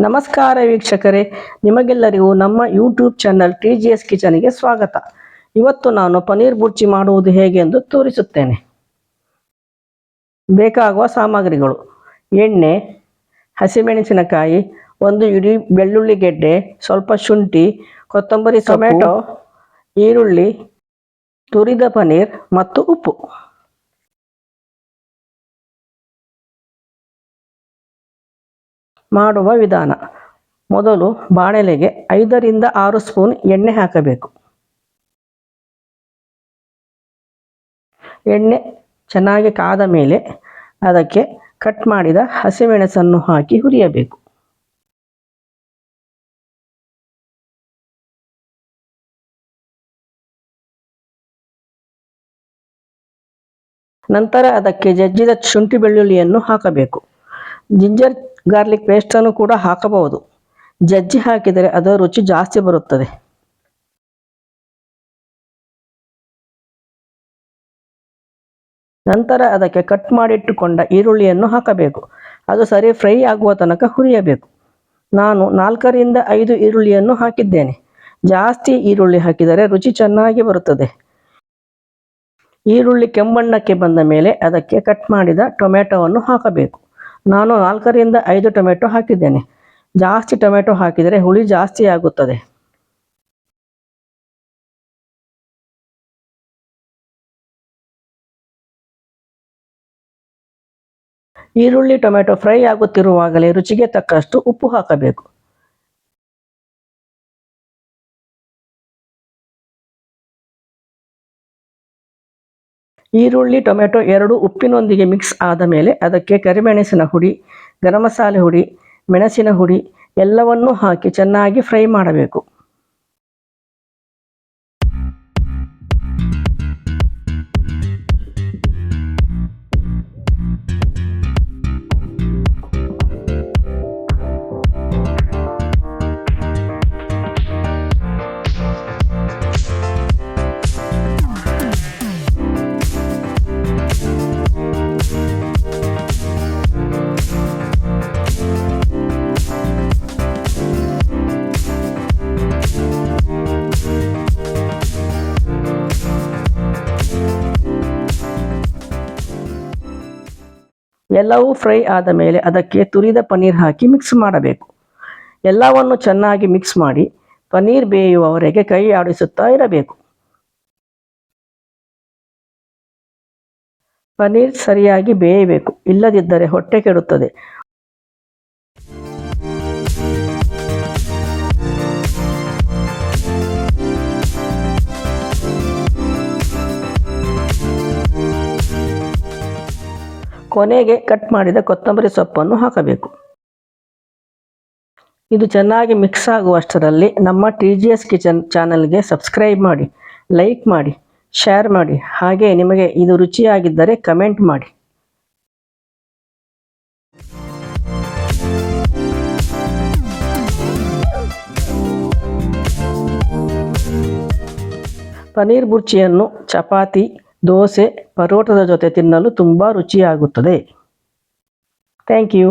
ನಮಸ್ಕಾರ ವೀಕ್ಷಕರೇ, ನಿಮಗೆಲ್ಲರಿಗೂ ನಮ್ಮ ಯೂಟ್ಯೂಬ್ ಚಾನಲ್ TGS ಕಿಚನ್ಗೆ ಸ್ವಾಗತ. ಇವತ್ತು ನಾನು ಪನ್ನೀರ್ ಬುರ್ಜಿ ಮಾಡುವುದು ಹೇಗೆ ಎಂದು ತೋರಿಸುತ್ತೇನೆ. ಬೇಕಾಗುವ ಸಾಮಗ್ರಿಗಳು: ಎಣ್ಣೆ, ಹಸಿಮೆಣಸಿನಕಾಯಿ, ಒಂದು ಇಡೀ ಬೆಳ್ಳುಳ್ಳಿ ಗೆಡ್ಡೆ, ಸ್ವಲ್ಪ ಶುಂಠಿ, ಕೊತ್ತಂಬರಿ, ಟೊಮೆಟೊ, ಈರುಳ್ಳಿ, ತುರಿದ ಪನ್ನೀರ್ ಮತ್ತು ಉಪ್ಪು. ಮಾಡುವ ವಿಧಾನ: ಮೊದಲು ಬಾಣಲೆಗೆ 5 ರಿಂದ 6 ಸ್ಪೂನ್ ಎಣ್ಣೆ ಹಾಕಬೇಕು. ಎಣ್ಣೆ ಚೆನ್ನಾಗಿ ಕಾದ ಮೇಲೆ ಅದಕ್ಕೆ ಕಟ್ ಮಾಡಿದ ಹಸಿಮೆಣಸನ್ನು ಹಾಕಿ ಹುರಿಯಬೇಕು. ನಂತರ ಅದಕ್ಕೆ ಜಜ್ಜಿದ ಶುಂಠಿ ಬೆಳ್ಳುಳ್ಳಿಯನ್ನು ಹಾಕಬೇಕು. ಜಿಂಜರ್ ಗಾರ್ಲಿಕ್ ಪೇಸ್ಟನ್ನು ಕೂಡ ಹಾಕಬಹುದು. ಜಜ್ಜಿ ಹಾಕಿದರೆ ಅದರ ರುಚಿ ಜಾಸ್ತಿ ಬರುತ್ತದೆ. ನಂತರ ಅದಕ್ಕೆ ಕಟ್ ಮಾಡಿಟ್ಟುಕೊಂಡ ಈರುಳ್ಳಿಯನ್ನು ಹಾಕಬೇಕು. ಅದು ಸರಿ ಫ್ರೈ ಆಗುವ ತನಕ ಹುರಿಯಬೇಕು. ನಾನು 4 ರಿಂದ 5 ಈರುಳ್ಳಿಯನ್ನು ಹಾಕಿದ್ದೇನೆ. ಜಾಸ್ತಿ ಈರುಳ್ಳಿ ಹಾಕಿದರೆ ರುಚಿ ಚೆನ್ನಾಗಿ ಬರುತ್ತದೆ. ಈರುಳ್ಳಿ ಕೆಂಬಣ್ಣಕ್ಕೆ ಬಂದ ಮೇಲೆ ಅದಕ್ಕೆ ಕಟ್ ಮಾಡಿದ ಟೊಮೆಟೊವನ್ನು ಹಾಕಬೇಕು. ನಾನು 4 ರಿಂದ 5 ಟೊಮೆಟೊ ಹಾಕಿದ್ದೇನೆ. ಜಾಸ್ತಿ ಟೊಮೆಟೊ ಹಾಕಿದರೆ ಹುಳಿ ಜಾಸ್ತಿ ಆಗುತ್ತದೆ. ಈರುಳ್ಳಿ ಟೊಮೆಟೊ ಫ್ರೈ ಆಗುತ್ತಿರುವಾಗಲೇ ರುಚಿಗೆ ತಕ್ಕಷ್ಟು ಉಪ್ಪು ಹಾಕಬೇಕು. ಈರುಳ್ಳಿ ಟೊಮೆಟೊ ಎರಡು ಉಪ್ಪಿನೊಂದಿಗೆ ಮಿಕ್ಸ್ ಆದ ಮೇಲೆ ಅದಕ್ಕೆ ಕರಿಮೆಣಸಿನ ಹುಡಿ, ಗರಂ ಮಸಾಲೆ ಹುಡಿ, ಮೆಣಸಿನ ಹುಡಿ ಎಲ್ಲವನ್ನೂ ಹಾಕಿ ಚೆನ್ನಾಗಿ ಫ್ರೈ ಮಾಡಬೇಕು. ಎಲ್ಲವೂ ಫ್ರೈ ಆದ ಮೇಲೆ ಅದಕ್ಕೆ ತುರಿದ ಪನ್ನೀರ್ ಹಾಕಿ ಮಿಕ್ಸ್ ಮಾಡಬೇಕು. ಎಲ್ಲವನ್ನು ಚೆನ್ನಾಗಿ ಮಿಕ್ಸ್ ಮಾಡಿ ಪನ್ನೀರ್ ಬೇಯುವವರೆಗೆ ಕೈ ಆಡಿಸುತ್ತಾ ಇರಬೇಕು. ಪನ್ನೀರ್ ಸರಿಯಾಗಿ ಬೇಯಬೇಕು, ಇಲ್ಲದಿದ್ದರೆ ಹೊಟ್ಟೆ ಕೆಡುತ್ತದೆ. ಕೊನೆಗೆ ಕಟ್ ಮಾಡಿದ ಕೊತ್ತಂಬರಿ ಸೊಪ್ಪನ್ನು ಹಾಕಬೇಕು. ಇದು ಚೆನ್ನಾಗಿ ಮಿಕ್ಸ್ ಆಗುವಷ್ಟರಲ್ಲಿ ನಮ್ಮ TGS ಕಿಚನ್ ಚಾನಲ್ಗೆ ಸಬ್ಸ್ಕ್ರೈಬ್ ಮಾಡಿ, ಲೈಕ್ ಮಾಡಿ, ಶೇರ್ ಮಾಡಿ. ಹಾಗೆ ನಿಮಗೆ ಇದು ರುಚಿಯಾಗಿದ್ದರೆ ಕಮೆಂಟ್ ಮಾಡಿ. ಪನ್ನೀರ್ ಬುರ್ಜಿಯನ್ನು ಚಪಾತಿ, ದೋಸೆ, ಪರೋಟದ ಜೊತೆ ತಿನ್ನಲು ತುಂಬ ರುಚಿಯಾಗುತ್ತದೆ. Thank you.